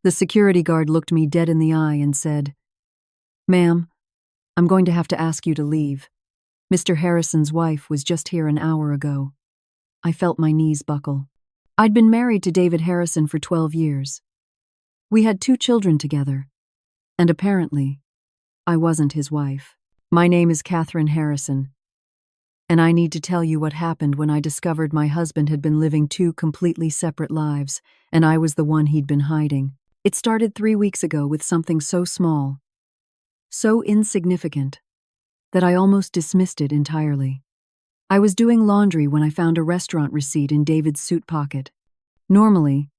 The security guard looked me dead in the eye and said, "Ma'am, I'm going to have to ask you to leave. Mr. Harrison's wife was just here an hour ago." I felt my knees buckle. I'd been married to David Harrison for 12 years. We had 2 children together, and apparently, I wasn't his wife. "My name is Catherine Harrison, and I need to tell you what happened when I discovered my husband had been living 2 completely separate lives, and I was the one he'd been hiding. It started 3 weeks ago with something so small, so insignificant, that I almost dismissed it entirely. I was doing laundry when I found a restaurant receipt in David's suit pocket. Normally,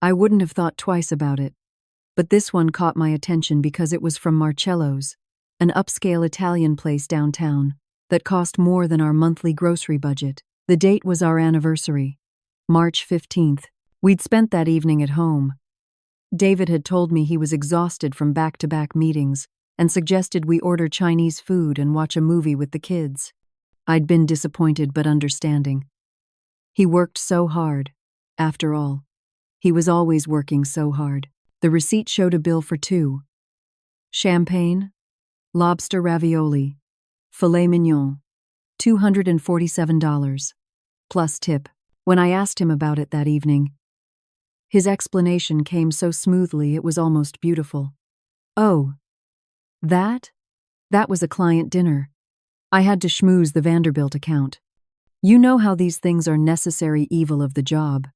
I wouldn't have thought twice about it, but this one caught my attention because it was from Marcello's, an upscale Italian place downtown that cost more than our monthly grocery budget. The date was our anniversary, March 15th. We'd spent that evening at home. David had told me he was exhausted from back-to-back meetings and suggested we order Chinese food and watch a movie with the kids. I'd been disappointed but understanding. He worked so hard. After all, he was always working so hard. The receipt showed a bill for 2. Champagne, lobster ravioli, filet mignon, $247, plus tip. When I asked him about it that evening, his explanation came so smoothly it was almost beautiful. "Oh, that was a client dinner. I had to schmooze the Vanderbilt account. You know how these things are necessary evil of the job."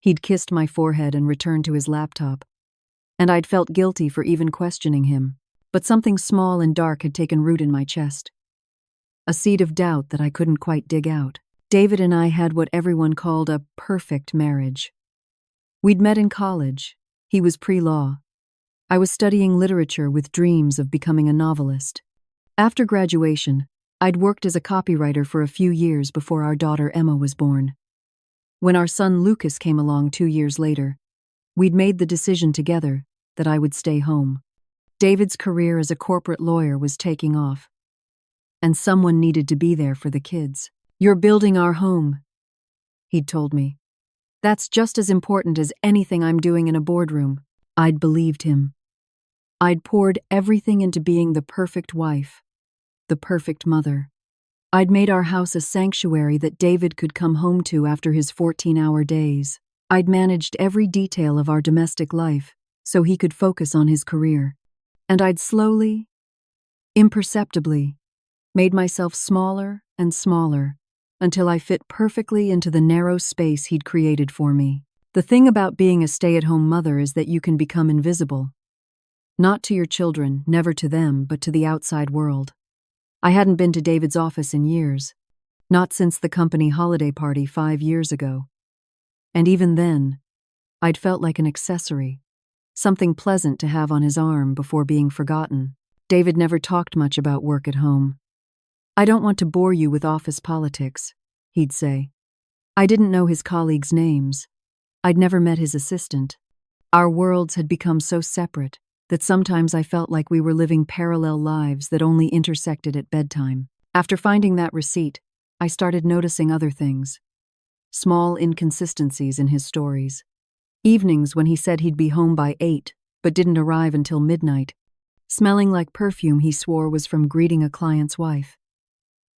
He'd kissed my forehead and returned to his laptop, and I'd felt guilty for even questioning him, but something small and dark had taken root in my chest. A seed of doubt that I couldn't quite dig out. David and I had what everyone called a perfect marriage. We'd met in college. He was pre-law. I was studying literature with dreams of becoming a novelist. After graduation, I'd worked as a copywriter for a few years before our daughter Emma was born. When our son Lucas came along 2 years later, we'd made the decision together that I would stay home. David's career as a corporate lawyer was taking off, and someone needed to be there for the kids. "You're building our home," he'd told me. "That's just as important as anything I'm doing in a boardroom." I'd believed him. I'd poured everything into being the perfect wife, the perfect mother. I'd made our house a sanctuary that David could come home to after his 14-hour days. I'd managed every detail of our domestic life so he could focus on his career. And I'd slowly, imperceptibly, made myself smaller and smaller until I fit perfectly into the narrow space he'd created for me. The thing about being a stay-at-home mother is that you can become invisible. Not to your children, never to them, but to the outside world. I hadn't been to David's office in years, not since the company holiday party 5 years ago. And even then, I'd felt like an accessory, something pleasant to have on his arm before being forgotten. David never talked much about work at home. "I don't want to bore you with office politics," he'd say. I didn't know his colleagues' names. I'd never met his assistant. Our worlds had become so separate that sometimes I felt like we were living parallel lives that only intersected at bedtime. After finding that receipt, I started noticing other things. Small inconsistencies in his stories. Evenings when he said he'd be home by 8, but didn't arrive until midnight, smelling like perfume he swore was from greeting a client's wife.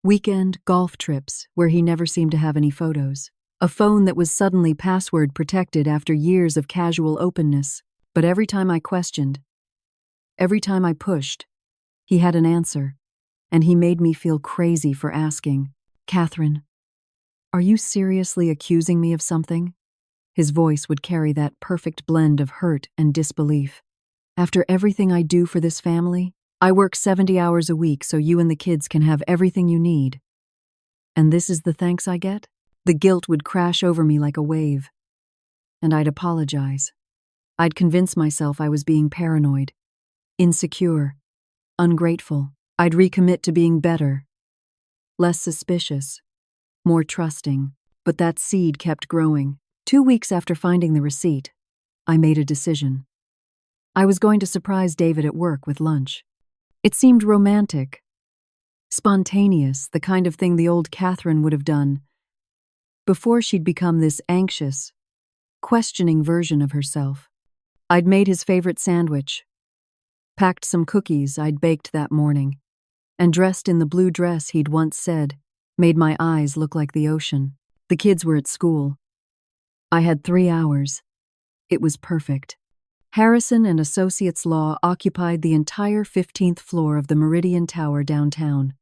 Weekend golf trips where he never seemed to have any photos. A phone that was suddenly password protected after years of casual openness. But every time I questioned, every time I pushed, he had an answer, and he made me feel crazy for asking. "Catherine, are you seriously accusing me of something?" His voice would carry that perfect blend of hurt and disbelief. "After everything I do for this family, I work 70 hours a week so you and the kids can have everything you need. And this is the thanks I get?" The guilt would crash over me like a wave, and I'd apologize. I'd convince myself I was being paranoid, insecure, ungrateful. I'd recommit to being better, less suspicious, more trusting. But that seed kept growing. 2 weeks after finding the receipt, I made a decision. I was going to surprise David at work with lunch. It seemed romantic, spontaneous, the kind of thing the old Catherine would have done before she'd become this anxious, questioning version of herself. I'd made his favorite sandwich, packed some cookies I'd baked that morning, and dressed in the blue dress he'd once said made my eyes look like the ocean. The kids were at school. I had 3 hours. It was perfect. Harrison and Associates Law occupied the entire 15th floor of the Meridian Tower downtown.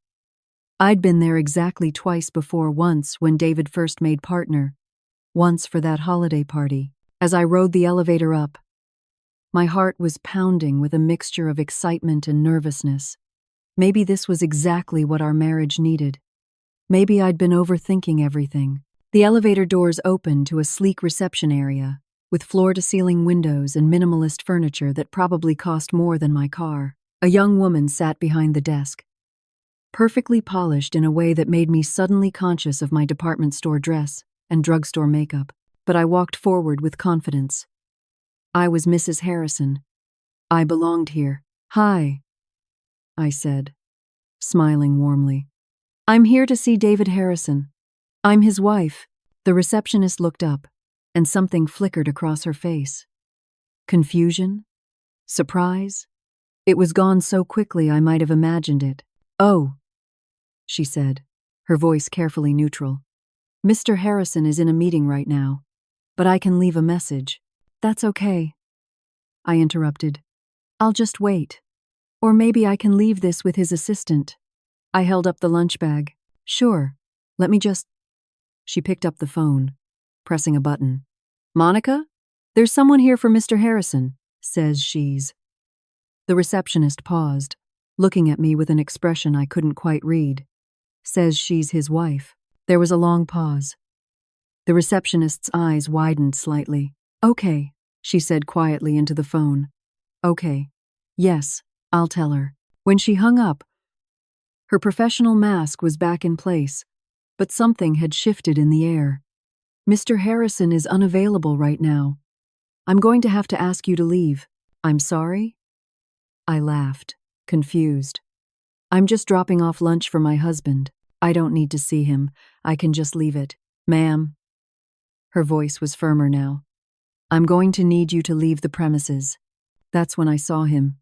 I'd been there exactly twice before, once when David first made partner, once for that holiday party. As I rode the elevator up, my heart was pounding with a mixture of excitement and nervousness. Maybe this was exactly what our marriage needed. Maybe I'd been overthinking everything. The elevator doors opened to a sleek reception area, with floor-to-ceiling windows and minimalist furniture that probably cost more than my car. A young woman sat behind the desk, perfectly polished in a way that made me suddenly conscious of my department store dress and drugstore makeup. But I walked forward with confidence. I was Mrs. Harrison. I belonged here. "Hi," I said, smiling warmly. "I'm here to see David Harrison. I'm his wife." The receptionist looked up, and something flickered across her face. Confusion? Surprise? It was gone so quickly I might have imagined it. "Oh," she said, her voice carefully neutral. "Mr. Harrison is in a meeting right now, but I can leave a message." "That's okay," I interrupted. "I'll just wait. Or maybe I can leave this with his assistant." I held up the lunch bag. "Sure, let me just—" She picked up the phone, pressing a button. "Monica? There's someone here for Mr. Harrison," says she's. The receptionist paused, looking at me with an expression I couldn't quite read. Says she's his wife. There was a long pause. The receptionist's eyes widened slightly. "Okay," she said quietly into the phone. "Okay. Yes, I'll tell her." When she hung up, her professional mask was back in place, but something had shifted in the air. "Mr. Harrison is unavailable right now. I'm going to have to ask you to leave." "I'm sorry?" I laughed, confused. "I'm just dropping off lunch for my husband. I don't need to see him. I can just leave it." "Ma'am." Her voice was firmer now. "I'm going to need you to leave the premises." That's when I saw him.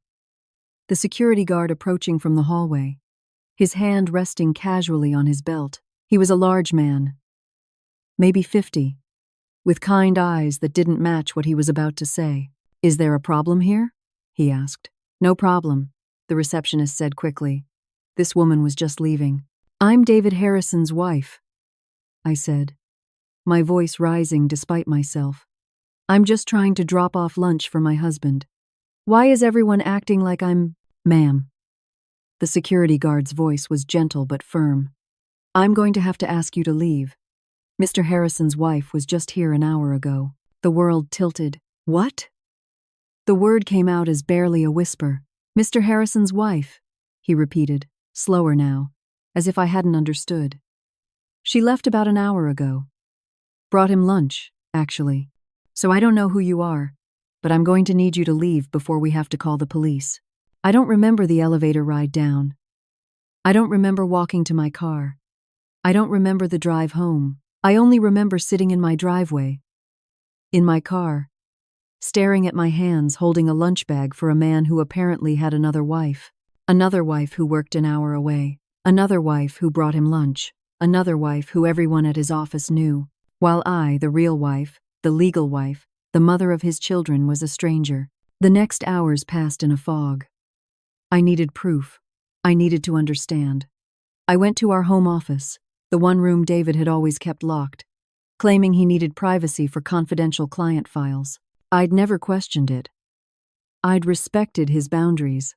The security guard approaching from the hallway, his hand resting casually on his belt. He was a large man, maybe 50, with kind eyes that didn't match what he was about to say. "Is there a problem here?" he asked. "No problem," the receptionist said quickly. This woman was just leaving. "I'm David Harrison's wife," I said, my voice rising despite myself. "I'm just trying to drop off lunch for my husband. Why is everyone acting like I'm—" "Ma'am." The security guard's voice was gentle but firm. "I'm going to have to ask you to leave. Mr. Harrison's wife was just here an hour ago." The world tilted. "What?" The word came out as barely a whisper. "Mr. Harrison's wife," he repeated, slower now, as if I hadn't understood. "She left about an hour ago. Brought him lunch, actually. So I don't know who you are, but I'm going to need you to leave before we have to call the police." I don't remember the elevator ride down. I don't remember walking to my car. I don't remember the drive home. I only remember sitting in my driveway, in my car, staring at my hands holding a lunch bag for a man who apparently had another wife who worked an hour away, another wife who brought him lunch, another wife who everyone at his office knew, while I, the real wife, the legal wife, the mother of his children, was a stranger. The next hours passed in a fog. I needed proof. I needed to understand. I went to our home office, the one room David had always kept locked, claiming he needed privacy for confidential client files. I'd never questioned it. I'd respected his boundaries.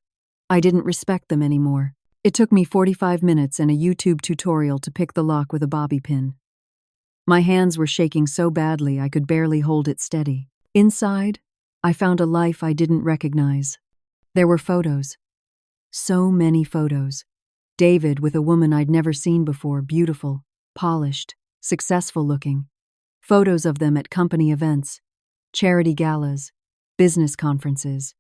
I didn't respect them anymore. It took me 45 minutes and a YouTube tutorial to pick the lock with a bobby pin. My hands were shaking so badly I could barely hold it steady. Inside, I found a life I didn't recognize. There were photos. So many photos. David with a woman I'd never seen before, beautiful, polished, successful looking. Photos of them at company events, charity galas, business conferences.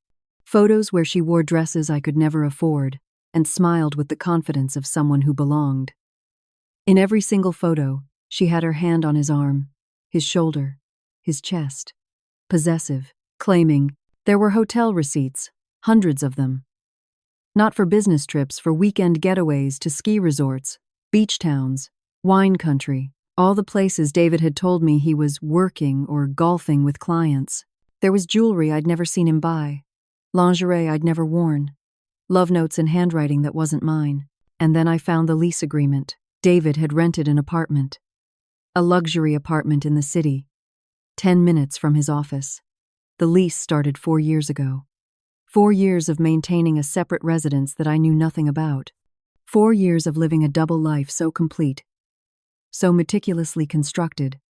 Photos where she wore dresses I could never afford and smiled with the confidence of someone who belonged. In every single photo, she had her hand on his arm, his shoulder, his chest, possessive, claiming, There were hotel receipts, hundreds of them. Not for business trips, for weekend getaways to ski resorts, beach towns, wine country, all the places David had told me he was working or golfing with clients. There was jewelry I'd never seen him buy, lingerie I'd never worn, love notes in handwriting that wasn't mine. And then I found the lease agreement. David had rented an apartment. A luxury apartment in the city, 10 minutes from his office. The lease started 4 years ago. 4 years of maintaining a separate residence that I knew nothing about. 4 years of living a double life so complete, so meticulously constructed,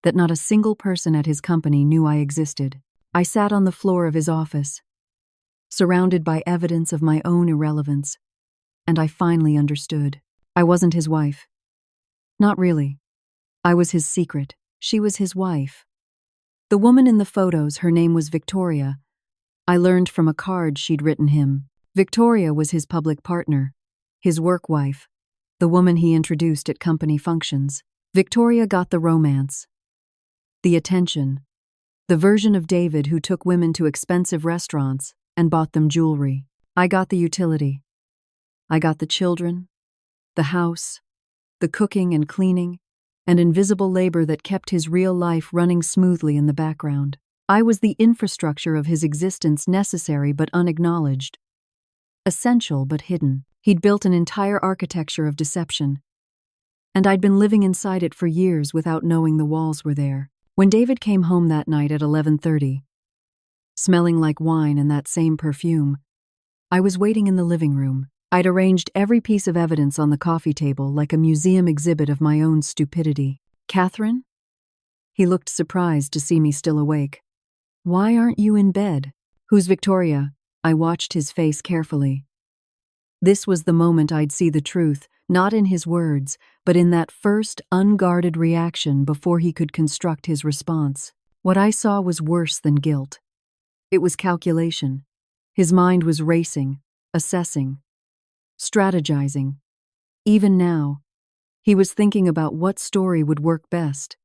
that not a single person at his company knew I existed. I sat on the floor of his office, surrounded by evidence of my own irrelevance, and I finally understood. I wasn't his wife. Not really. I was his secret. She was his wife. The woman in the photos, her name was Victoria. I learned from a card she'd written him. Victoria was his public partner, his work wife, the woman he introduced at company functions. Victoria got the romance, the attention, the version of David who took women to expensive restaurants and bought them jewelry. I got the utility. I got the children, the house, the cooking and cleaning, and invisible labor that kept his real life running smoothly in the background. I was the infrastructure of his existence, necessary but unacknowledged, essential but hidden. He'd built an entire architecture of deception, and I'd been living inside it for years without knowing the walls were there. When David came home that night at 11:30, smelling like wine and that same perfume, I was waiting in the living room. I'd arranged every piece of evidence on the coffee table like a museum exhibit of my own stupidity. "Catherine?" He looked surprised to see me still awake. "Why aren't you in bed?" "Who's Victoria?" I watched his face carefully. This was the moment I'd see the truth, not in his words, but in that first unguarded reaction before he could construct his response. What I saw was worse than guilt. It was calculation. His mind was racing, assessing, strategizing. Even now, he was thinking about what story would work best,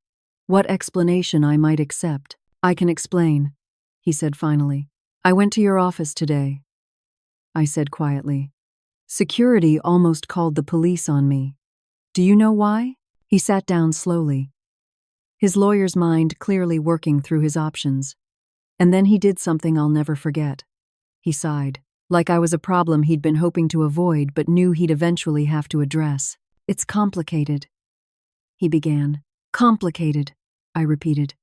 what explanation I might accept. "I can explain," he said finally. "I went to your office today," I said quietly. "Security almost called the police on me. Do you know why?" He sat down slowly, his lawyer's mind clearly working through his options. And then he did something I'll never forget. He sighed, like I was a problem he'd been hoping to avoid but knew he'd eventually have to address. "It's complicated," he began. "Complicated," I repeated.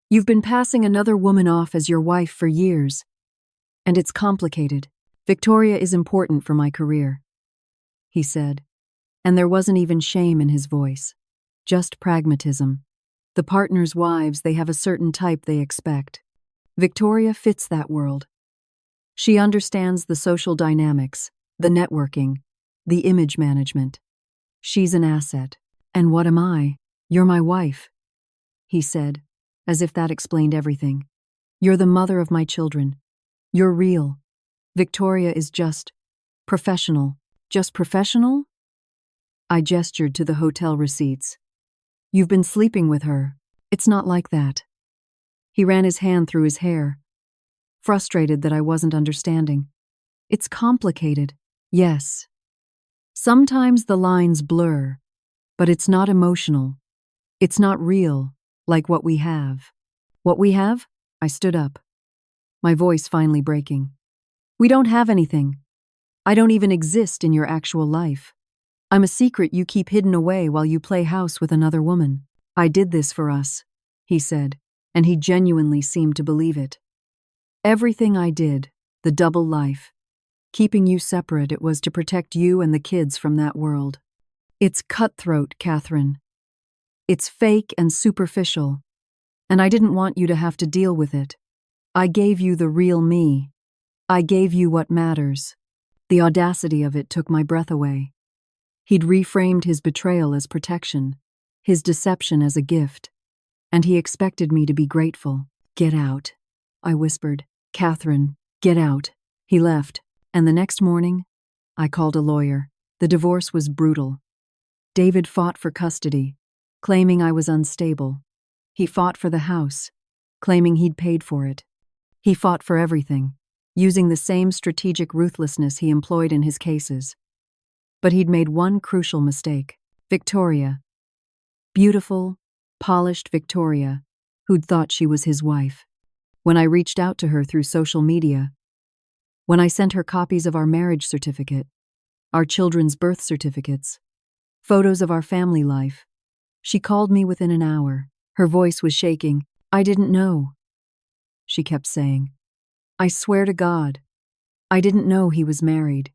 "You've been passing another woman off as your wife for years, and it's complicated. Victoria is important for my career," he said, and there wasn't even shame in his voice, just pragmatism. The partners' wives, they have a certain type they expect. Victoria fits that world. She understands the social dynamics, the networking, the image management. She's an asset. "And what am I?" "You're my wife," he said, as if that explained everything. "You're the mother of my children. You're real. Victoria is just professional." "Just professional?" I gestured to the hotel receipts. "You've been sleeping with her. It's not like that." He ran his hand through his hair, frustrated that I wasn't understanding. "It's complicated, yes. Sometimes the lines blur, but it's not emotional. It's not real, like what we have." "What we have?" I stood up, my voice finally breaking. "We don't have anything. I don't even exist in your actual life. I'm a secret you keep hidden away while you play house with another woman. I did this for us," he said, and he genuinely seemed to believe it. "Everything I did, the double life, keeping you separate, it was to protect you and the kids from that world. It's cutthroat, Catherine. It's fake and superficial, and I didn't want you to have to deal with it. I gave you the real me. I gave you what matters." The audacity of it took my breath away. He'd reframed his betrayal as protection, his deception as a gift, and he expected me to be grateful. "Get out," I whispered. "Catherine, get out." He left, and the next morning, I called a lawyer. The divorce was brutal. David fought for custody, claiming I was unstable. He fought for the house, claiming he'd paid for it. He fought for everything, using the same strategic ruthlessness he employed in his cases. But he'd made one crucial mistake. Victoria. Beautiful, polished Victoria, who'd thought she was his wife. When I reached out to her through social media, when I sent her copies of our marriage certificate, our children's birth certificates, photos of our family life, she called me within an hour. Her voice was shaking. "I didn't know," she kept saying. "I swear to God, I didn't know he was married.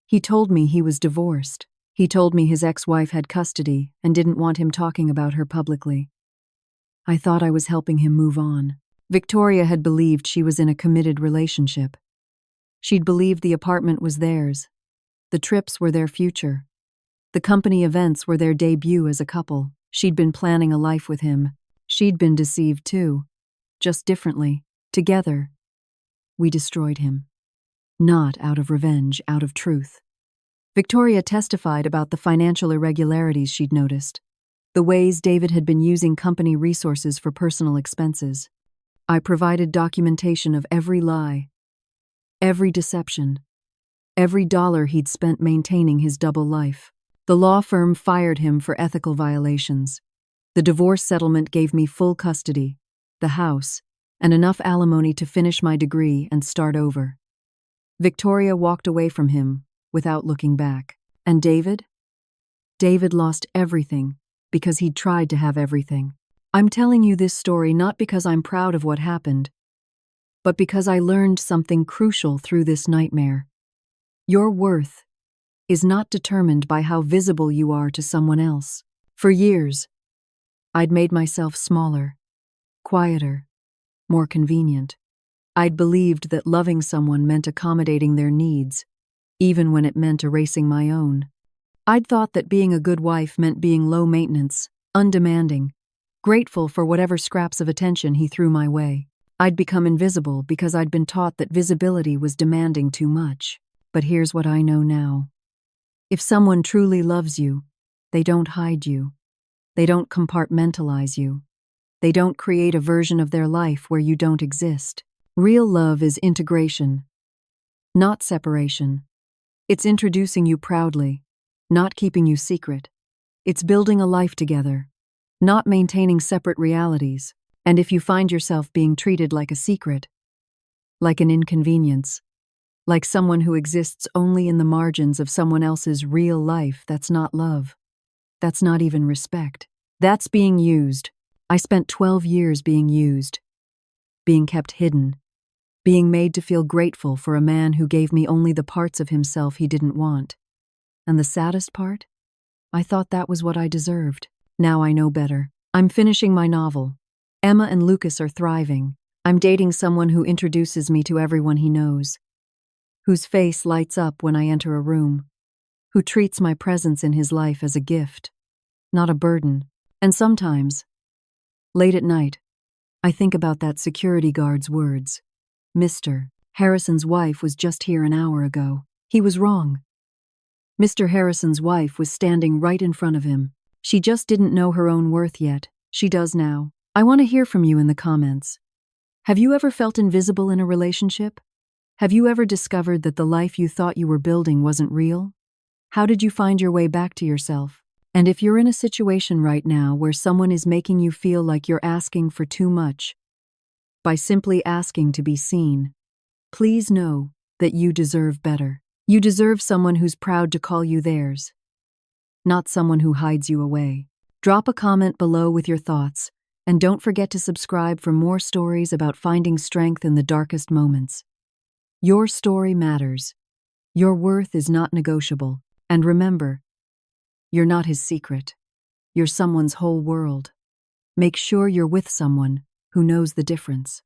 He told me he was divorced. He told me his ex-wife had custody and didn't want him talking about her publicly. I thought I was helping him move on." Victoria had believed she was in a committed relationship. She'd believed the apartment was theirs. The trips were their future. The company events were their debut as a couple. She'd been planning a life with him. She'd been deceived too, just differently. Together, we destroyed him. Not out of revenge, out of truth. Victoria testified about the financial irregularities she'd noticed, the ways David had been using company resources for personal expenses. I provided documentation of every lie, every deception, every dollar he'd spent maintaining his double life. The law firm fired him for ethical violations. The divorce settlement gave me full custody, the house, and enough alimony to finish my degree and start over. Victoria walked away from him without looking back. And David? David lost everything because he'd tried to have everything. I'm telling you this story not because I'm proud of what happened, but because I learned something crucial through this nightmare. Your worth is not determined by how visible you are to someone else. For years, I'd made myself smaller, quieter, more convenient. I'd believed that loving someone meant accommodating their needs, even when it meant erasing my own. I'd thought that being a good wife meant being low maintenance, undemanding, grateful for whatever scraps of attention he threw my way. I'd become invisible because I'd been taught that visibility was demanding too much. But here's what I know now. If someone truly loves you, they don't hide you. They don't compartmentalize you. They don't create a version of their life where you don't exist. Real love is integration, not separation. It's introducing you proudly, not keeping you secret. It's building a life together, not maintaining separate realities. And if you find yourself being treated like a secret, like an inconvenience, like someone who exists only in the margins of someone else's real life, that's not love. That's not even respect. That's being used. I spent 12 years being used, being kept hidden, being made to feel grateful for a man who gave me only the parts of himself he didn't want. And the saddest part? I thought that was what I deserved. Now I know better. I'm finishing my novel. Emma and Lucas are thriving. I'm dating someone who introduces me to everyone he knows, whose face lights up when I enter a room, who treats my presence in his life as a gift, not a burden. And sometimes, late at night, I think about that security guard's words. Mr. Harrison's wife was just here an hour ago. He was wrong. Mr. Harrison's wife was standing right in front of him. She just didn't know her own worth yet. She does now. I want to hear from you in the comments. Have you ever felt invisible in a relationship? Have you ever discovered that the life you thought you were building wasn't real? How did you find your way back to yourself? And if you're in a situation right now where someone is making you feel like you're asking for too much, by simply asking to be seen, please know that you deserve better. You deserve someone who's proud to call you theirs, not someone who hides you away. Drop a comment below with your thoughts, and don't forget to subscribe for more stories about finding strength in the darkest moments. Your story matters. Your worth is not negotiable. And remember, you're not his secret. You're someone's whole world. Make sure you're with someone who knows the difference.